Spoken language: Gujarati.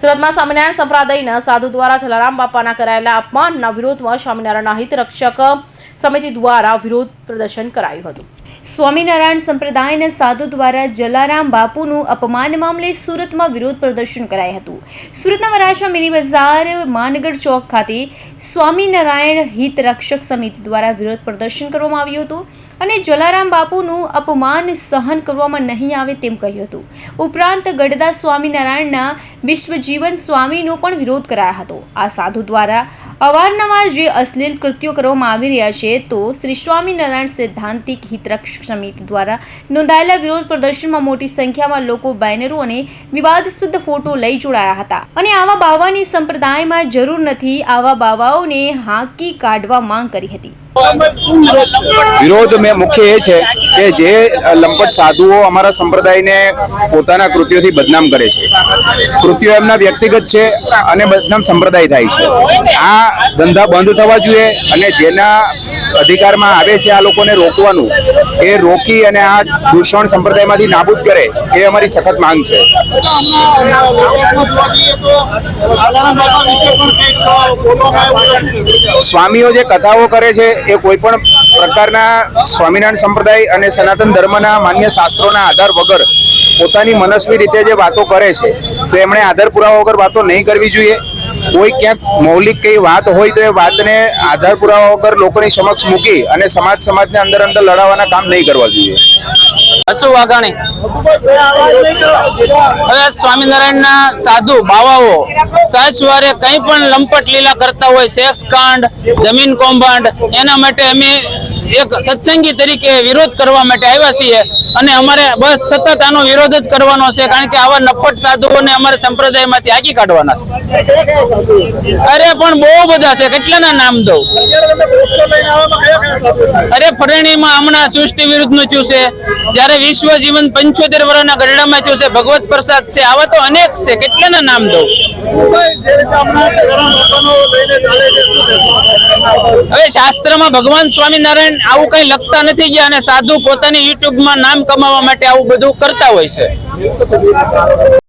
સુરતમાં સ્વામિનારાયણ સંપ્રદાયના સાધુ દ્વારા જલારામ બાપાના કરાયેલા અપમાનના વિરોધમાં સ્વામિનારાયણ હિત રક્ષક સમિતિ દ્વારા વિરોધ પ્રદર્શન કરાયું હતું। સ્વામિનારાયણ સંપ્રદાયના સાધુ દ્વારા જલારામ બાપુનું અપમાન મામલે સુરતમાં વિરોધ પ્રદર્શન કરાયું હતું। સુરતના વરાછા મિની બજાર માનગઢ ચોક ખાતે સ્વામિનારાયણ હિત રક્ષક સમિતિ દ્વારા વિરોધ પ્રદર્શન કરવામાં આવ્યું હતું અને જલારામ બાપુનું અપમાન સહન કરવામાં નહીં આવે તેમ કહ્યું હતું। ઉપરાંત ગઢડા સ્વામિનારાયણના વિશ્વજીવન સ્વામીનો પણ વિરોધ કરાયો હતો। આ સાધુ દ્વારા અવારનવાર જે અશ્લીલ કૃત્યો કરવામાં આવી રહ્યા છે તો શ્રી સ્વામિનારાયણ સૈદ્ધાંતિક હિતરક્ષક સમિતિ દ્વારા નોંધાયેલા વિરોધ પ્રદર્શનમાં મોટી સંખ્યામાં લોકો બેનરો અને વિવાદાસ્પદ ફોટો લઈ જોડાયા હતા અને આવા બાવાની સંપ્રદાયમાં જરૂર નથી, આવા બાવાઓને હાંકી કાઢવા માંગ કરી હતી। વિરોધ में मुख्य ये है कि जे लंपट साधुओं अमरा संप्रदाय ने पोताना कृत्योथी बदनाम करे छे। कृत्यो एमना व्यक्तिगत छे अने बदनाम संप्रदाय थाय छे। आ धंधा बंध थवा जोईए अने जेना अधिकार में आवे छे आ लोकोने रोकवानुं ए रोकी अने आ दूषण संप्रदायमांथी नाबूद करे ए अमारी सखत मांग छे। स्वामीओ जे कथाओ करे छे ए कोईपण प्रकारना स्वामिनारायण संप्रदाय अने सनातन धर्मना मान्य शास्त्रोना आधार वगर पोतानी मनस्वी रीते जे वातो करे छे तो एमणे आधार पुरावा वगर वातो नहीं करवी जोईए। कोई क्या मौलिक कई बात होय तो ए बातने आधार पुरावा वगर लोकोनी समक्ष मूकी अने समाजने अंदर अंदर लड़ावाना काम नहीं करवा जोईए। असु वाघाणी हवे स्वामीनारायण साधु बावाओ सहजवारे कई पण लंपट लीला करता होय, सेक्स कांड, जमीन कौभांड एना माटे अमे एक सत्संगी तरीके विरोध करवा माटे आव्या छीए અને અમારે બસ સતત આનો વિરોધ જ કરવાનો છે કારણ કે આવા નપટ સાધુઓને અમારે સંપ્રદાયમાંથી હાકી કાઢવાના છે। અરે પણ બહુ બધા છે, કેટલાના નામ દઉં? અરે ફરણીમાં હમણાં સૃષ્ટિ વિરુદ્ધનું થયું છે, જ્યારે વિશ્વ જીવન 75 વર્ષના ગરડામાં થયું છે, ભગવત પ્રસાદ છે, આવા તો અનેક છે, કેટલાના નામ દઉં? હવે શાસ્ત્રમાં ભગવાન સ્વામિનારાયણ આવું કઈ લખતા નથી ગયા અને સાધુ પોતાની યુટ્યુબમાં નામ કમાવા માટે આવું બધું કરતા હોય છે।